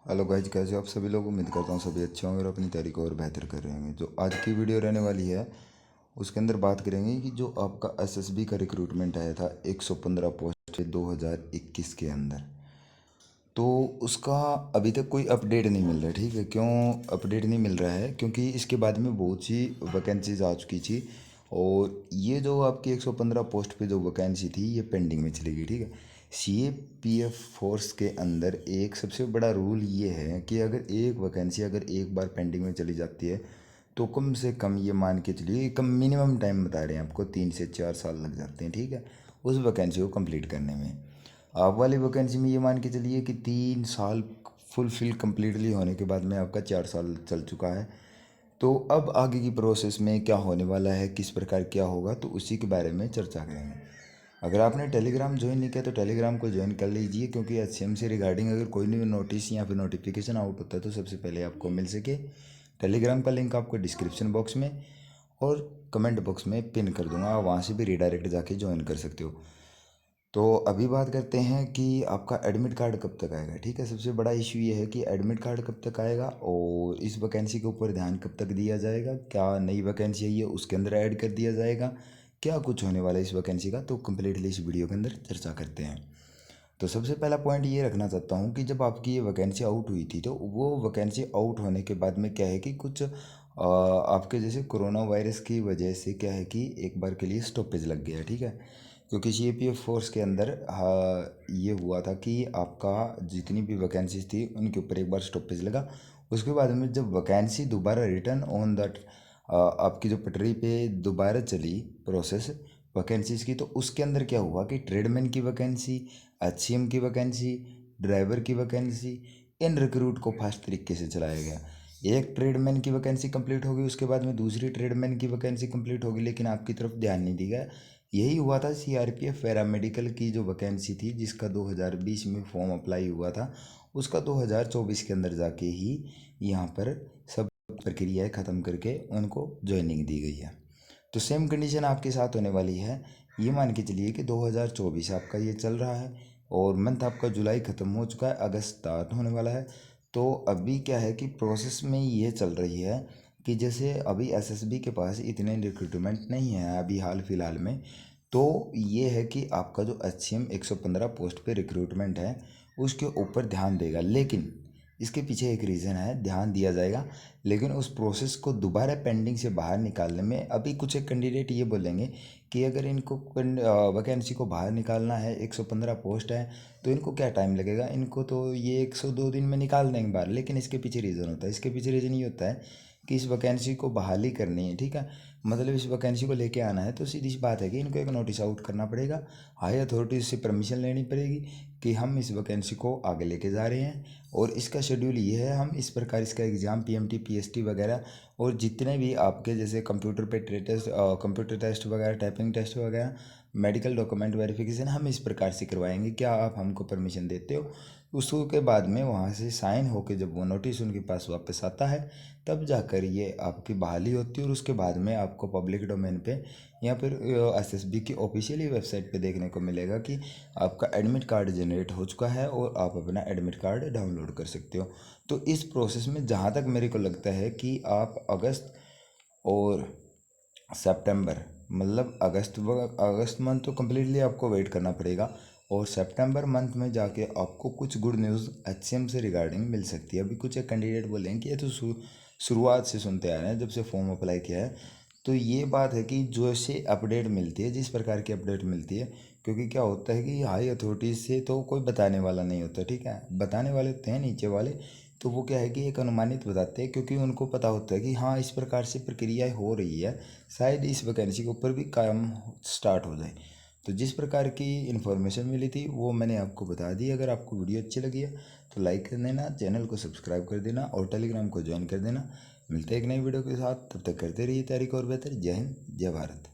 Hello guys, कैसे हो आप सभी लोग। उम्मीद करता हूँ सभी अच्छे होंगे और अपनी तैयारी को और बेहतर कर रहे होंगे। जो आज की वीडियो रहने वाली है उसके अंदर बात करेंगे कि जो आपका एसएसबी का रिक्रूटमेंट आया था 115 पोस्ट पे 2021 के अंदर, तो उसका अभी तक कोई अपडेट नहीं मिल रहा है। ठीक है, क्यों अपडेट नहीं मिल रहा है? क्योंकि इसके बाद में बहुत सी वैकेंसीज आ चुकी थी और ये जो आपकी 115 पोस्ट पे जो वैकेंसी थी ये पेंडिंग में चली गई। ठीक है, सीएपीएफ फोर्स के अंदर एक सबसे बड़ा रूल ये है कि अगर एक वैकेंसी अगर एक बार पेंडिंग में चली जाती है तो कम से कम ये मान के चलिए, कम मिनिमम टाइम बता रहे हैं आपको, 3 से 4 साल लग जाते हैं। ठीक है, उस वैकेंसी को कंप्लीट करने में। आप वाली वैकेंसी में ये मान के चलिए कि 3 साल फुलफिल कम्प्लीटली होने के बाद में आपका 4 साल चल चुका है। तो अब आगे की प्रोसेस में क्या होने वाला है, किस प्रकार क्या होगा, तो उसी के बारे में चर्चा करेंगे। अगर आपने टेलीग्राम ज्वाइन नहीं किया तो टेलीग्राम को ज्वाइन कर लीजिए, क्योंकि एचसीएम से रिगार्डिंग अगर कोई भी नोटिस या फिर नोटिफिकेशन आउट होता है तो सबसे पहले आपको मिल सके। टेलीग्राम का लिंक आपको डिस्क्रिप्शन बॉक्स में और कमेंट बॉक्स में पिन कर दूंगा, आप वहाँ से भी रिडायरेक्ट जाके ज्वाइन कर सकते हो। तो अभी बात करते हैं कि आपका एडमिट कार्ड कब तक आएगा। ठीक है, सबसे बड़ा इशू ये है कि एडमिट कार्ड कब तक आएगा और इस वैकेंसी के ऊपर ध्यान कब तक दिया जाएगा, क्या नई वैकेंसी आई है उसके अंदर ऐड कर दिया जाएगा, क्या कुछ होने वाला है इस वैकेंसी का, तो कम्प्लीटली इस वीडियो के अंदर चर्चा करते हैं। तो सबसे पहला पॉइंट ये रखना चाहता हूँ कि जब आपकी ये वैकेंसी आउट हुई थी तो वो वैकेंसी आउट होने के बाद में क्या है कि कुछ आपके जैसे कोरोना वायरस की वजह से क्या है कि एक बार के लिए स्टॉपेज लग गया। ठीक है, क्योंकि सीएपीएफ फोर्स के अंदर ये हुआ था कि आपका जितनी भी वैकेंसीज थी उनके ऊपर एक बार स्टॉपेज लगा। उसके बाद में जब वैकेंसी दोबारा रिटर्न ऑन दैट आपकी जो पटरी पे दोबारा चली प्रोसेस वैकेंसीज़ की, तो उसके अंदर क्या हुआ कि ट्रेडमैन की वैकेंसी, एचसीएम की वैकेंसी, ड्राइवर की वैकेंसी, इन रिक्रूट को फास्ट तरीके से चलाया गया। एक ट्रेडमैन की वैकेंसी कंप्लीट होगी, उसके बाद में दूसरी ट्रेडमैन की वैकेंसी कंप्लीट होगी, लेकिन आपकी तरफ ध्यान नहीं दिया गया। यही हुआ था सीआरपीएफ पैरामेडिकल की जो वैकेंसी थी जिसका 2020 में फॉर्म अप्लाई हुआ था, उसका 2024 के अंदर जाके ही यहाँ पर सब प्रक्रियाएं ख़त्म करके उनको ज्वाइनिंग दी गई है। तो सेम कंडीशन आपके साथ होने वाली है। ये मान के चलिए कि 2024 आपका ये चल रहा है और मंथ आपका जुलाई ख़त्म हो चुका है, अगस्त स्टार्ट होने वाला है। तो अभी क्या है कि प्रोसेस में ये चल रही है कि जैसे अभी एसएसबी के पास इतने रिक्रूटमेंट नहीं है अभी हाल फिलहाल में। तो ये है कि आपका जो एचसीएम 115 पोस्ट पे रिक्रूटमेंट है उसके ऊपर ध्यान देगा, लेकिन इसके पीछे एक रीज़न है, ध्यान दिया जाएगा लेकिन उस प्रोसेस को दोबारा पेंडिंग से बाहर निकालने में अभी कुछ एक कैंडिडेट ये बोलेंगे कि अगर इनको वैकेंसी को बाहर निकालना है, 115 पोस्ट है, तो इनको क्या टाइम लगेगा, इनको तो ये 102 दिन में निकाल देंगे बाहर। लेकिन इसके पीछे रीज़न होता है, इसके पीछे रीज़न ये होता है कि इस वैकेंसी को बहाली करनी है। ठीक है, मतलब इस वैकेंसी को लेके आना है तो सीधी सी बात है कि इनको एक नोटिस आउट करना पड़ेगा, हाई अथॉरिटीज से परमिशन लेनी पड़ेगी कि हम इस वैकेंसी को आगे लेके जा रहे हैं और इसका शेड्यूल ये है, हम इस प्रकार इसका एग्ज़ाम पीएमटी पीएसटी वगैरह और जितने भी आपके जैसे कंप्यूटर पे टेस्ट, कंप्यूटर टेस्ट वगैरह, टाइपिंग टेस्ट वगैरह, मेडिकल डॉक्यूमेंट वेरिफिकेशन हम इस प्रकार से करवाएंगे, क्या आप हमको परमिशन देते हो। उसके बाद में वहाँ से साइन होकर जब वो नोटिस उनके पास वापस आता है तब जाकर ये आपकी बहाली होती है और उसके बाद में आपको पब्लिक डोमेन पे या फिर एसएसबी की ऑफिशियली वेबसाइट पे देखने को मिलेगा कि आपका एडमिट कार्ड जनरेट हो चुका है और आप अपना एडमिट कार्ड डाउनलोड कर सकते हो। तो इस प्रोसेस में जहाँ तक मेरे को लगता है कि आप अगस्त और सितंबर, मतलब अगस्त मंथ तो कम्प्लीटली आपको वेट करना पड़ेगा और सितंबर मंथ में जाके आपको कुछ गुड न्यूज़ एचसीएम से रिगार्डिंग मिल सकती है। अभी कुछ एक कैंडिडेट बोलेंगे कि ये तो शुरुआत से सुनते आ रहे हैं जब से फॉर्म अप्लाई किया है। तो ये बात है कि जो से अपडेट मिलती है, जिस प्रकार की अपडेट मिलती है, क्योंकि क्या होता है कि हाई अथॉरिटीज़ से तो कोई बताने वाला नहीं होता। ठीक है, बताने वाले होते हैं नीचे वाले, तो वो क्या है कि एक अनुमानित बताते हैं क्योंकि उनको पता होता है कि हाँ इस प्रकार से प्रक्रिया हो रही है, शायद इस वैकेंसी के ऊपर भी काम स्टार्ट हो जाए। तो जिस प्रकार की इन्फॉर्मेशन मिली थी वो मैंने आपको बता दी। अगर आपको वीडियो अच्छी लगी है तो लाइक कर देना, चैनल को सब्सक्राइब कर देना और टेलीग्राम को ज्वाइन कर देना। मिलते हैं एक नई वीडियो के साथ, तब तक करते रहिए तैयारी को और बेहतर। जय हिंद, जय भारत।